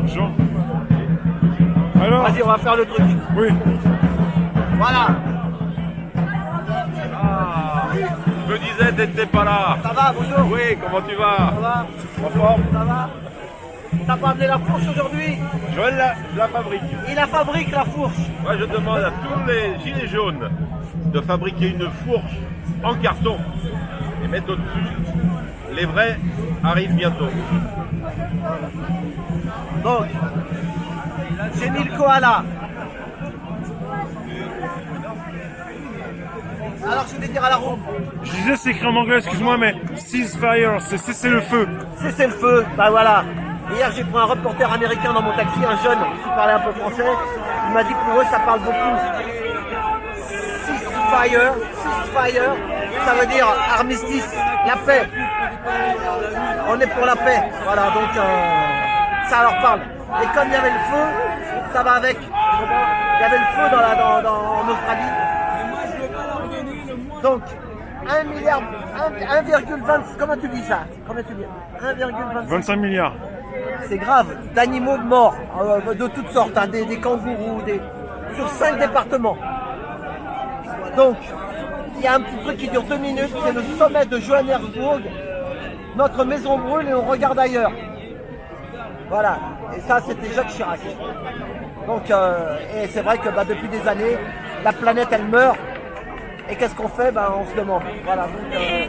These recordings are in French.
Jean. Alors? Vas-y, on va faire le truc. Oui. Voilà. Ah, je me disais, t'étais pas là. Ça va, bonjour. Oui, comment tu vas? Ça va? En forme? Ça va? T'as pas amené la fourche aujourd'hui? Joël la fabrique. Il la fabrique, la fourche. Moi, je demande à tous les gilets jaunes de fabriquer une fourche en carton et mettre au-dessus. Les vrais arrivent bientôt. Donc, j'ai mis le koala. Alors, je vais dire à la roue. Je disais, c'est écrit en anglais, excuse-moi, mais ceasefire, c'est cesser le feu. C'est le feu. Bah voilà. Hier, j'ai pris un reporter américain dans mon taxi, un jeune qui parlait un peu français. Il m'a dit que pour eux, ça parle beaucoup. Ceasefire, ça veut dire armistice, la paix. On est pour la paix. Voilà, donc ça leur parle. Et comme il y avait le feu, ça va avec. Il y avait le feu en Australie. Donc, 1 milliard, 1,20, comment tu dis ça? Comment tu dis 1,25 25 milliards. C'est grave, d'animaux morts, de toutes sortes, hein, des kangourous, sur 5 départements. Donc, il y a un petit truc qui dure 2 minutes, c'est le sommet de Johannesburg. Notre maison brûle et on regarde ailleurs. Voilà, et ça c'était Jacques Chirac. Donc, et c'est vrai que depuis des années, la planète elle meurt. Et qu'est-ce qu'on fait? On se demande. Voilà. Mais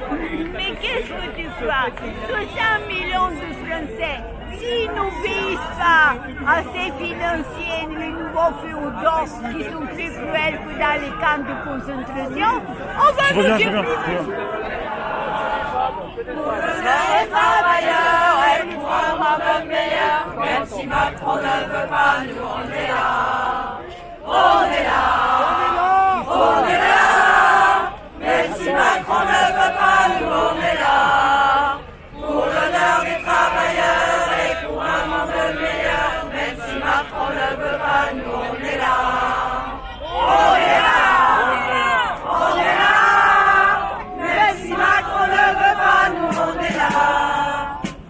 qu'est-ce que tu fais? 60 millions de Français, s'ils n'obéissent pas à ces financiers, les nouveaux féodaux qui sont plus cruels que dans les camps de concentration, on va Je nous reviens. Les travailleurs et pour un monde meilleur, même si Macron ne veut pas, nous on est là. On est là. On est là. Même si Macron ne veut pas, nous on est là. Pour l'honneur des travailleurs et pour un monde meilleur. Même si Macron ne veut pas, nous on est là. On est là. On est là. Même si Macron ne veut pas, nous on est là.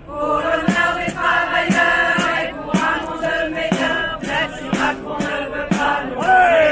Pour l'honneur des travailleurs et pour un monde meilleur. Même si Macron ne veut pas, nous on est là.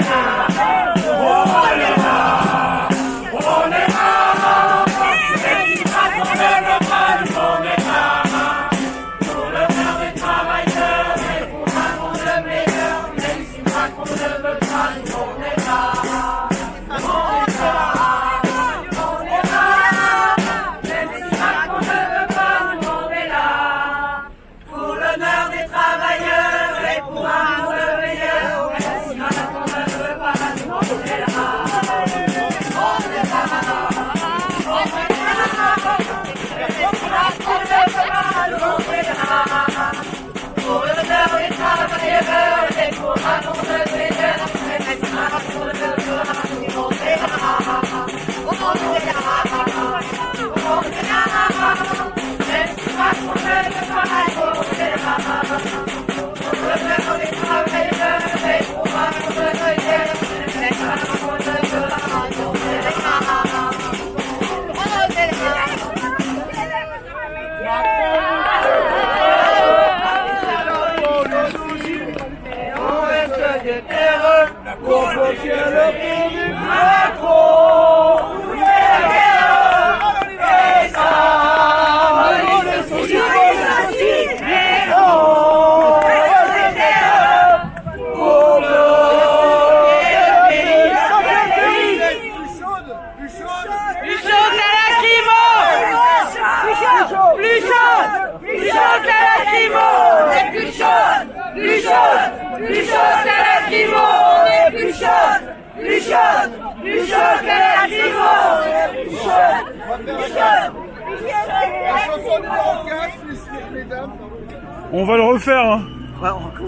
On va le refaire, hein.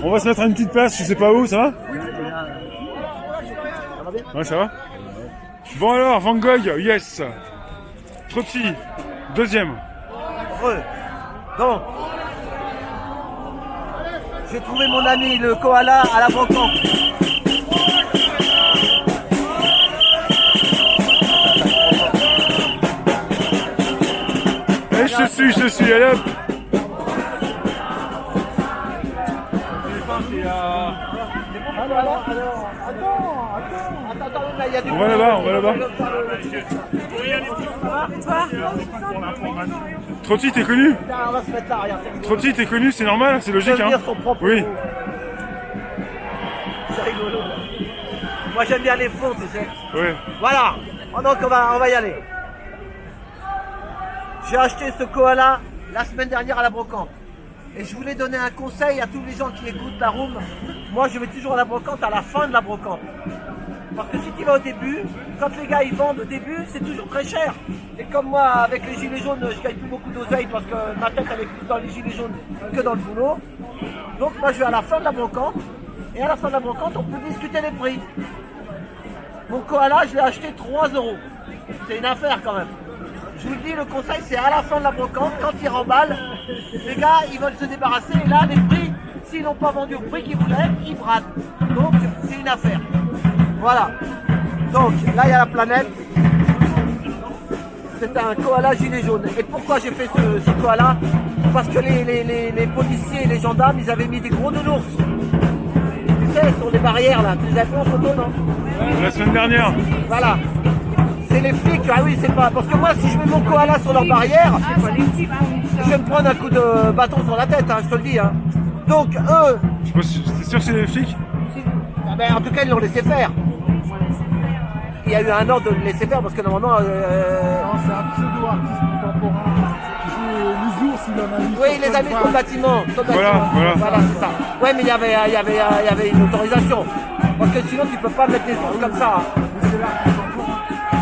On va se mettre à une petite place, je sais pas où, ça va? Ouais, ça va? Bon alors, Van Gogh, yes. Trotsky, deuxième. Donc, j'ai trouvé mon ami le koala à la brocante. je te suis, allez hop. Alors, attends, là, il y a du... On va là-bas. Trotti, t'es connu? On va se mettre là, regarde. Trotti, t'es connu, c'est normal, c'est logique, hein? Devenir son propre Oui. mot. C'est rigolo. Moi j'aime bien les fonds, tu sais. Ouais. Voilà. Donc on va y aller. J'ai acheté ce koala la semaine dernière à la brocante. Et je voulais donner un conseil à tous les gens qui écoutent la room. Moi je vais toujours à la brocante à la fin de la brocante. Parce que si tu vas au début, quand les gars ils vendent au début, c'est toujours très cher. Et comme moi, avec les gilets jaunes, je gagne plus beaucoup d'oseille parce que ma tête elle est plus dans les gilets jaunes que dans le boulot. Donc moi je vais à la fin de la brocante. Et à la fin de la brocante, on peut discuter les prix. Mon koala, je l'ai acheté 3 €. C'est une affaire quand même. Je vous le dis, le conseil, c'est à la fin de la brocante, quand ils remballent, les gars, ils veulent se débarrasser. Et là, les prix, s'ils n'ont pas vendu au prix qu'ils voulaient, ils bradent. Donc, c'est une affaire. Voilà. Donc, là, il y a la planète. C'est un koala gilet jaune. Et pourquoi j'ai fait ce koala? Parce que les policiers et les gendarmes, ils avaient mis des gros nounours. Tu sais, sur les barrières, là. Tu les as fait en photo, non? La semaine dernière. Voilà. C'est les flics. Ah oui, c'est pas... Parce que moi, si je mets mon koala sur leur barrière, je vais me prendre un coup de bâton sur la tête, hein, je te le dis. Hein. Donc, eux... Je sais pas si t'es sûr que c'est les flics? Ah ben, en tout cas, ils l'ont laissé faire. Il y a eu un ordre de le laisser faire parce que normalement... Non, c'est un pseudo-artiste contemporain qui joue les ours, il en a mis. Oui, il les a mis sur le bâtiment. Voilà. C'est ça. Ouais, mais il y avait une autorisation. Parce que sinon, tu peux pas mettre des ours comme ça. Hein.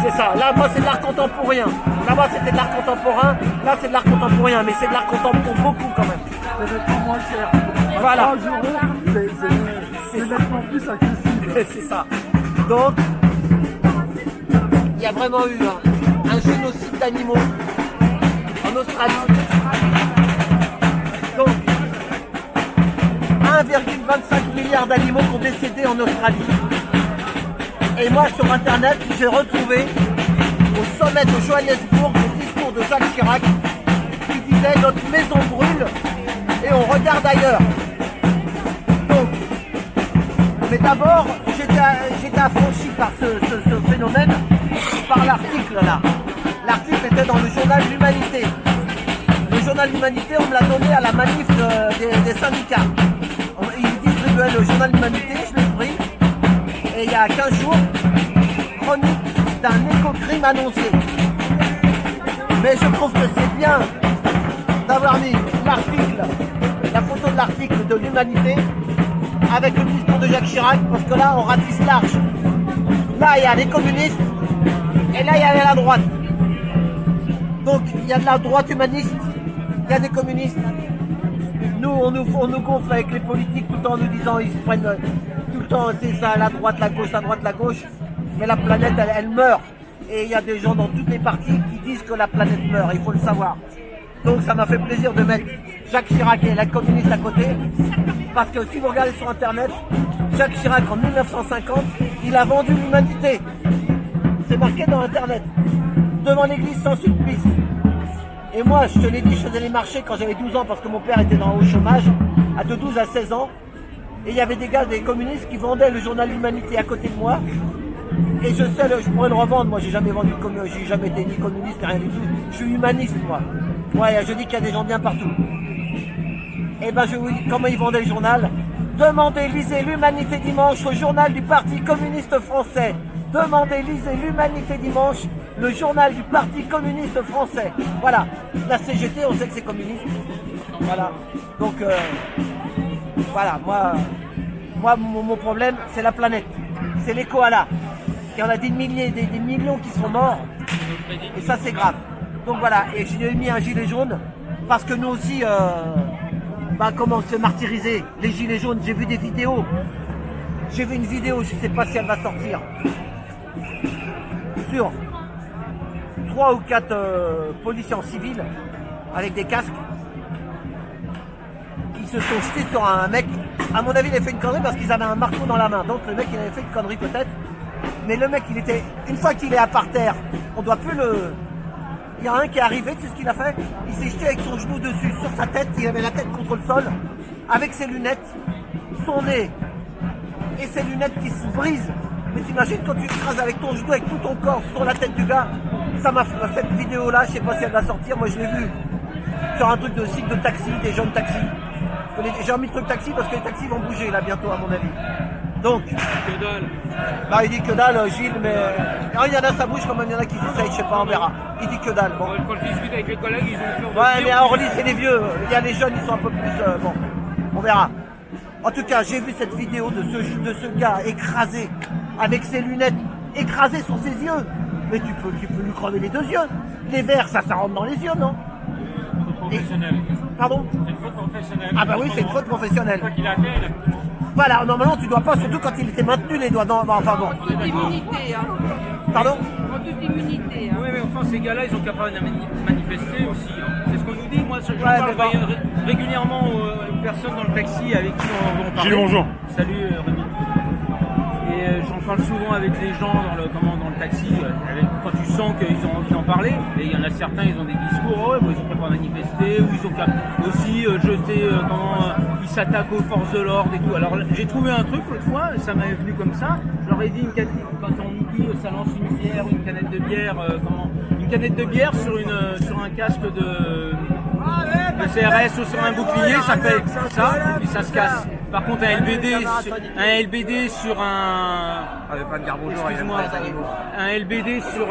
C'est ça. Là, moi, c'est de l'art contemporain. Là-bas, c'était de l'art contemporain. Là, c'est de l'art contemporain. Mais c'est de l'art contemporain pour beaucoup quand même. C'est nettement moins cher. Voilà. 3 €, c'est nettement plus accessible. C'est ça. Donc, il y a vraiment eu un génocide d'animaux en Australie. Donc, 1,25 milliard d'animaux qui ont décédé en Australie. Et moi, sur Internet, j'ai retrouvé au sommet de Johannesburg le discours de Jacques Chirac qui disait « Notre maison brûle et on regarde ailleurs ». Donc, mais d'abord, j'étais affranchi par ce phénomène, par l'article là. L'article était dans le journal L'Humanité. Le journal L'Humanité, on me l'a donné à la manif des syndicats. Ils distribuaient le journal L'Humanité, je l'ai pris. Et il y a 15 jours, chronique d'un éco-crime annoncé. Mais je trouve que c'est bien d'avoir mis l'article, la photo de l'article de L'Humanité avec le discours de Jacques Chirac, parce que là, on ratisse large. Là, il y a les communistes, et là, il y a la droite. Donc, il y a de la droite humaniste, il y a des communistes. Nous, on nous gonfle avec les politiques tout le temps en nous disant, ils se prennent tout le temps, c'est ça, la droite, la gauche. Mais la planète, elle meurt. Et il y a des gens dans toutes les parties qui disent que la planète meurt, il faut le savoir. Donc, ça m'a fait plaisir de mettre Jacques Chirac et la communiste à côté. Parce que si vous regardez sur Internet, Jacques Chirac, en 1950, il a vendu l'humanité. C'est marqué dans Internet. Devant l'église sans Sulpice. Et moi, je te l'ai dit, je faisais les marchés quand j'avais 12 ans parce que mon père était au chômage, de 12 à 16 ans. Et il y avait des gars, des communistes qui vendaient le journal L'Humanité à côté de moi. Et je pourrais le revendre. Moi, j'ai jamais vendu j'ai jamais été ni communiste, ni rien du tout. Je suis humaniste, moi. Ouais, je dis qu'il y a des gens bien partout. Et ben, je vous dis comment ils vendaient le journal. Demandez, lisez L'Humanité dimanche, le journal du Parti communiste français. Demandez, lisez L'Humanité dimanche, le journal du Parti communiste français. Voilà. La CGT, on sait que c'est communiste. Voilà. Donc, voilà. Moi, mon problème, c'est la planète. C'est les koalas. Il y en a des millions qui sont morts. Et ça, c'est grave. Donc voilà. Et j'ai mis un gilet jaune parce que nous aussi, comment se martyriser. Les gilets jaunes, j'ai vu des vidéos. J'ai vu une vidéo, je ne sais pas si elle va sortir. Sur 3 ou 4 policiers en civil avec des casques qui se sont jetés sur un mec. À mon avis, il a fait une connerie parce qu'ils avaient un marteau dans la main. Donc le mec, il avait fait une connerie peut-être. Mais le mec, une fois qu'il est à par terre, on doit plus Il y a un qui est arrivé, tu sais ce qu'il a fait? Il s'est jeté avec son genou dessus, sur sa tête, il avait la tête contre le sol, avec ses lunettes, son nez et ses lunettes qui se brisent. Mais t'imagines quand tu écrases avec ton genou, avec tout ton corps sur la tête du gars, ça m'a fait cette vidéo-là, je sais pas si elle va sortir, moi je l'ai vue sur un truc de site de taxi, des jeunes taxis. J'ai remis le truc taxi parce que les taxis vont bouger là bientôt à mon avis. Donc, Que dalle. bah il dit que dalle Gilles, mais il y en a ça bouge comme il y en a qui essayent, je sais pas, on verra. Il dit que dalle, bon. Quand je discute avec les collègues, ils ont peur de Ouais, dire. mais à Orly, c'est les vieux. Il y a les jeunes, ils sont un peu plus. Bon, on verra. En tout cas, j'ai vu cette vidéo de ce gars écrasé, avec ses lunettes écrasées sur ses yeux. Mais tu peux lui crever les deux yeux. Les verres, ça rentre dans les yeux, non? Professionnel. Pardon? C'est une faute professionnelle. Ah bah oui, c'est une faute professionnelle. Une fois qu'il a fait, il a... Voilà, normalement, tu dois pas, surtout quand il était maintenu les doigts. Non, enfin bon. Toute immunité, hein. Pardon? En toute immunité, hein. Oui, mais enfin, ces gars-là, ils sont capables de manifester aussi. Hein. C'est ce qu'on nous dit. Moi, je Ouais, parle mais bon. régulièrement aux personnes dans le taxi avec qui on parle. Gilles, bonjour. Salut, Rémi. Et j'en parle souvent avec les gens dans le taxi, quand tu sens qu'ils ont envie d'en parler. Et il y en a certains, ils ont des discours, oh, ouais, ils sont capables de manifester, ou ils sont capables aussi jeter, ils s'attaquent aux forces de l'ordre et tout. Alors j'ai trouvé un truc l'autre fois, ça m'est venu comme ça. Je leur ai dit, quand on nous dit ça lance une bière, une canette de bière, une canette de bière sur un casque de CRS ou sur un bouclier, ça fait ça, et puis ça se casse. Par contre, un LBD sur un... Excuse-moi, un LBD sur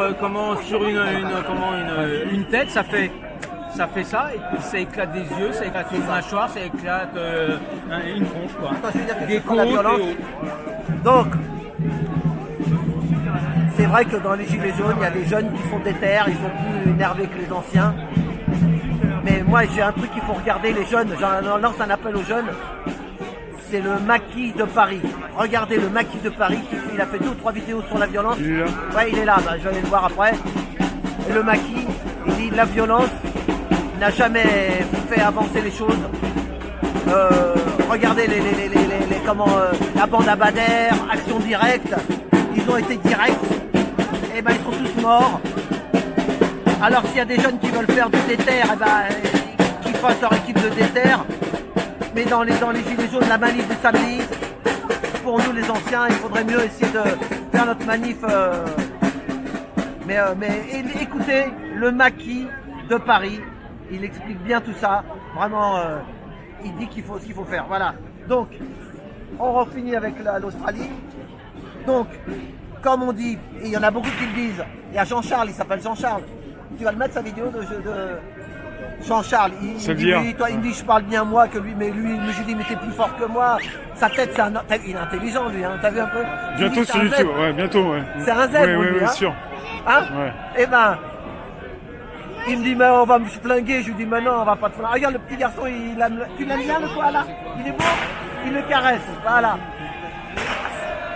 une tête, ça fait ça, et puis ça éclate des yeux, ça éclate une mâchoire, ça éclate une tronche, quoi. Attends, je veux dire que Des c'est pas la côtes, violence. Donc, c'est vrai que dans les gilets jaunes, il y a des jeunes qui sont déter, ils sont plus énervés que les anciens. Mais moi, j'ai un truc qu'il faut regarder, les jeunes. J'en lance un appel aux jeunes. C'est le maquis de Paris. Regardez le maquis de Paris. Il a fait 2 ou 3 vidéos sur la violence. Il est là? Ouais, il est là. Bah, je vais aller le voir après. Et le maquis, il dit la violence n'a jamais fait avancer les choses. Regardez la bande à Bader, Action Directe. Ils ont été directs. Et ben ils sont tous morts. Alors s'il y a des jeunes qui veulent faire du déter, eh ben, qu'ils fassent leur équipe de déter. Mais dans les gilets jaunes, la manif du samedi, pour nous les anciens, il faudrait mieux essayer de faire notre manif. Mais écoutez, le maquis de Paris, il explique bien tout ça. Vraiment, il dit ce qu'il faut faire. Voilà. Donc, on refinit avec l'Australie. Donc, comme on dit, et il y en a beaucoup qui le disent, il y a Jean-Charles, il s'appelle Jean-Charles. Tu vas le mettre sa vidéo de Jean-Charles. Il me dit je parle bien moi que lui, mais je lui dis mais t'es plus fort que moi. Sa tête, il est intelligent lui, hein. T'as vu un peu? Bientôt sur YouTube, ouais, bientôt, ouais. C'est un Z, oui, lui, oui, hein. sûr. Hein? Ouais. Eh ben, il me dit mais on va me flinguer. Je lui dis mais non, on va pas te flinguer. Regarde le petit garçon, tu l'aimes bien le koala? Il est beau, il le caresse. Voilà.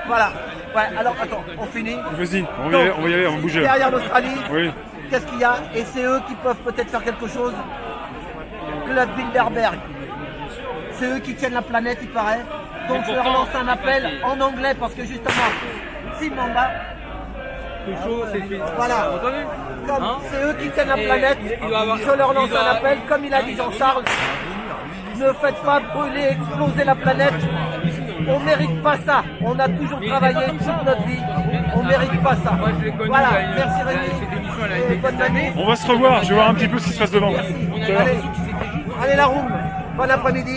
Voilà. Ouais, alors attends, on finit. Vas-y, on va y aller, on va bouger. Derrière l'Australie, Oui. qu'est-ce qu'il y a? Et c'est eux qui peuvent peut-être faire quelque chose. Club Bilderberg. C'est eux qui tiennent la planète, il paraît. Donc je leur lance un appel en anglais parce que justement, Simanda, voilà, comme Hein? c'est eux qui tiennent la planète, il doit avoir- je leur lance il doit- un appel, comme il a dit Jean-Charles, ne faites pas brûler, exploser la planète. On mérite pas ça. On a toujours travaillé toute notre vie. On mérite pas ça. Moi, je l'ai connu, Voilà, il y a une- merci cette Rémi. émission, elle a Et été bonne année. On va se revoir, je vais voir un petit peu ce qui se passe devant. Merci. Allez, la room. Bon après-midi.